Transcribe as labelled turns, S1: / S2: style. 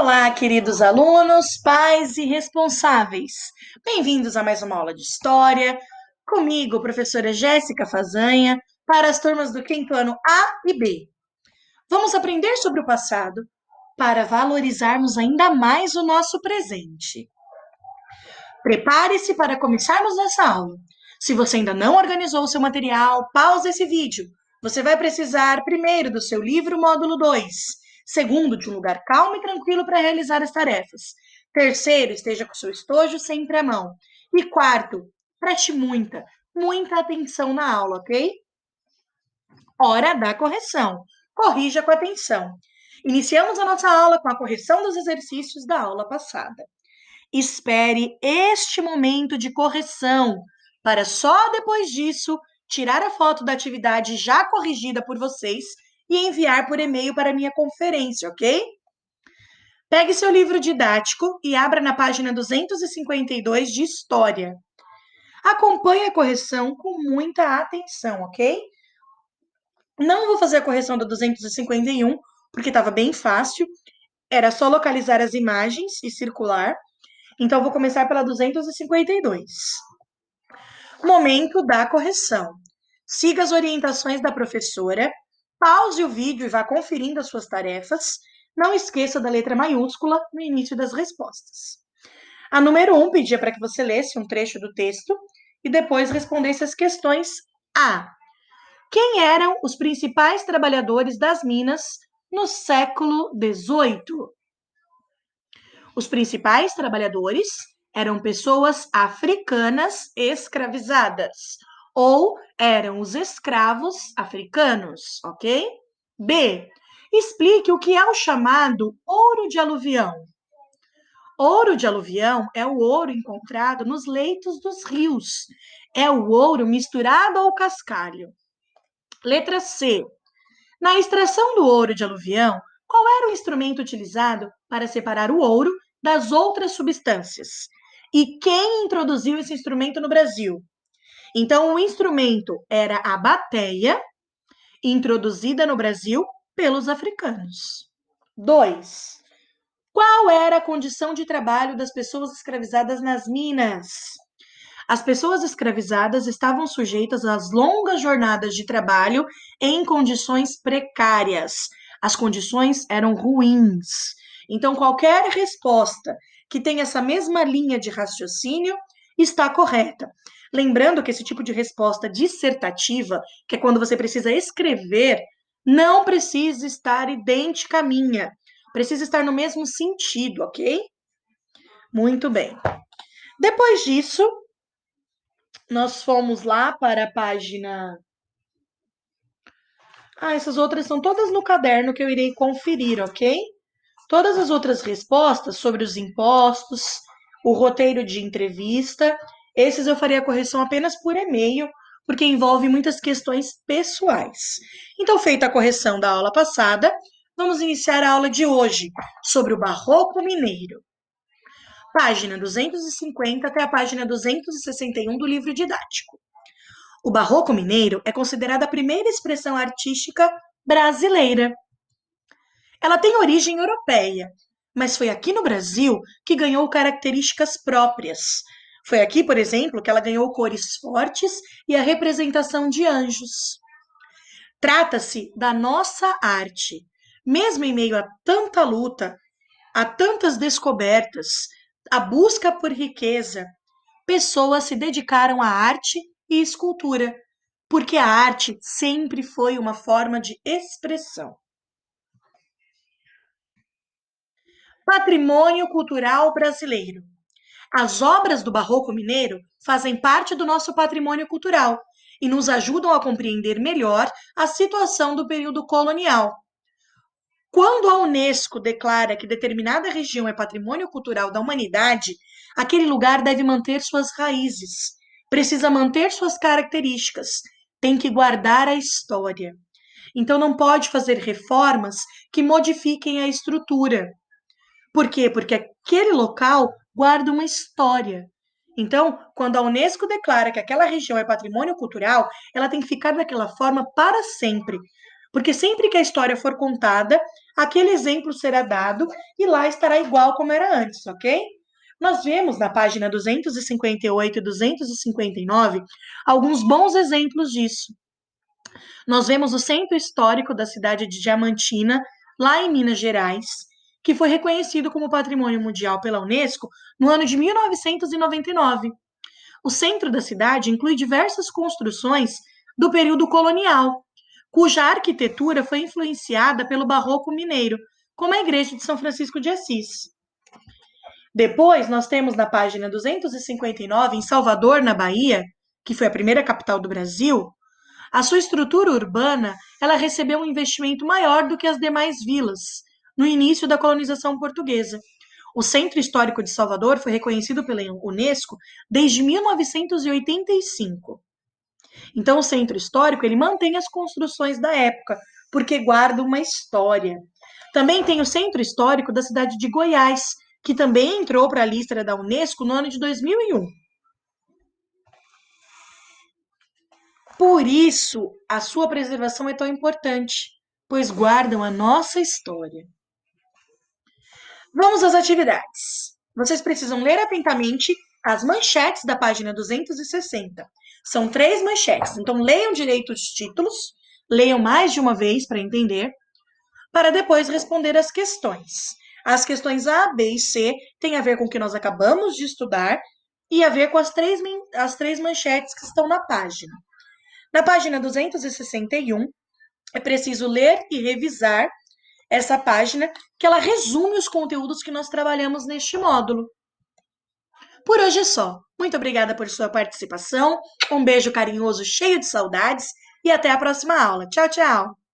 S1: Olá, queridos alunos, pais e responsáveis. Bem-vindos a mais uma aula de História. Comigo, professora Jéssica Fazanha, para as turmas do quinto ano A e B. Vamos aprender sobre o passado para valorizarmos ainda mais o nosso presente. Prepare-se para começarmos nossa aula. Se você ainda não organizou o seu material, pause esse vídeo. Você vai precisar, primeiro, do seu livro módulo 2. Segundo, de um lugar calmo e tranquilo para realizar as tarefas. Terceiro, esteja com seu estojo sempre à mão. E quarto, preste muita atenção na aula, ok? Hora da correção. Corrija com atenção. Iniciamos a nossa aula com a correção dos exercícios da aula passada. Espere este momento de correção para só depois disso tirar a foto da atividade já corrigida por vocês e enviar por e-mail para a minha conferência, ok? Pegue seu livro didático e abra na página 252 de História. Acompanhe a correção com muita atenção, ok? Não vou fazer a correção da 251, porque estava bem fácil. Era só localizar as imagens e circular. Então, vou começar pela 252. Momento da correção. Siga as orientações da professora, pause o vídeo e vá conferindo as suas tarefas. Não esqueça da letra maiúscula no início das respostas. A número 1 pedia para que você lesse um trecho do texto e depois respondesse as questões A. Quem eram os principais trabalhadores das minas no século XVIII? Os principais trabalhadores eram pessoas africanas escravizadas ou eram os escravos africanos, ok? B. Explique o que é o chamado ouro de aluvião. Ouro de aluvião é o ouro encontrado nos leitos dos rios. É o ouro misturado ao cascalho. Letra C. Na extração do ouro de aluvião, qual era o instrumento utilizado para separar o ouro das outras substâncias? E quem introduziu esse instrumento no Brasil? Então, o instrumento era a bateia, introduzida no Brasil pelos africanos. 2. Qual era a condição de trabalho das pessoas escravizadas nas minas? As pessoas escravizadas estavam sujeitas às longas jornadas de trabalho em condições precárias. As condições eram ruins. Então, qualquer resposta que tenha essa mesma linha de raciocínio está correta. Lembrando que esse tipo de resposta dissertativa, que é quando você precisa escrever, não precisa estar idêntica à minha. Precisa estar no mesmo sentido, ok? Muito bem. Depois disso, nós fomos lá para a página. Essas outras são todas no caderno que eu irei conferir, ok? Todas as outras respostas sobre os impostos, o roteiro de entrevista, esses eu farei a correção apenas por e-mail, porque envolve muitas questões pessoais. Então, feita a correção da aula passada, vamos iniciar a aula de hoje sobre o Barroco Mineiro. Página 250 até a página 261 do livro didático. O Barroco Mineiro é considerada a primeira expressão artística brasileira. Ela tem origem europeia, mas foi aqui no Brasil que ganhou características próprias. Foi aqui, por exemplo, que ela ganhou cores fortes e a representação de anjos. Trata-se da nossa arte. Mesmo em meio a tanta luta, a tantas descobertas, a busca por riqueza, pessoas se dedicaram à arte e escultura, porque a arte sempre foi uma forma de expressão. Patrimônio cultural brasileiro. As obras do Barroco Mineiro fazem parte do nosso patrimônio cultural e nos ajudam a compreender melhor a situação do período colonial. Quando a Unesco declara que determinada região é patrimônio cultural da humanidade, aquele lugar deve manter suas raízes, precisa manter suas características, tem que guardar a história. Então, não pode fazer reformas que modifiquem a estrutura. Por quê? Porque aquele local guarda uma história. Então, quando a Unesco declara que aquela região é patrimônio cultural, ela tem que ficar daquela forma para sempre. porque sempre que a história for contada, aquele exemplo será dado e lá estará igual como era antes, ok? Nós vemos na página 258 e 259 alguns bons exemplos disso. Nós vemos o centro histórico da cidade de Diamantina, lá em Minas Gerais, que foi reconhecido como Patrimônio Mundial pela Unesco no ano de 1999. O centro da cidade inclui diversas construções do período colonial, cuja arquitetura foi influenciada pelo barroco mineiro, como a Igreja de São Francisco de Assis. Depois, nós temos na página 259, em Salvador, na Bahia, que foi a primeira capital do Brasil, a sua estrutura urbana, ela recebeu um investimento maior do que as demais vilas no início da colonização portuguesa. O Centro Histórico de Salvador foi reconhecido pela Unesco desde 1985. Então, o Centro Histórico, ele mantém as construções da época, porque guarda uma história. Também tem o Centro Histórico da cidade de Goiás, que também entrou para a lista da Unesco no ano de 2001. Por isso, a sua preservação é tão importante, pois guardam a nossa história. Vamos às atividades. Vocês precisam ler atentamente as manchetes da página 260. São 3 manchetes, então leiam direito os títulos, leiam mais de uma vez para entender, para depois responder as questões. As questões A, B e C têm a ver com o que nós acabamos de estudar e a ver com as três manchetes que estão na página. Na página 261, é preciso ler e revisar essa página, que ela resume os conteúdos que nós trabalhamos neste módulo. Por hoje é só. Muito obrigada por sua participação, um beijo carinhoso cheio de saudades e até a próxima aula. Tchau, tchau!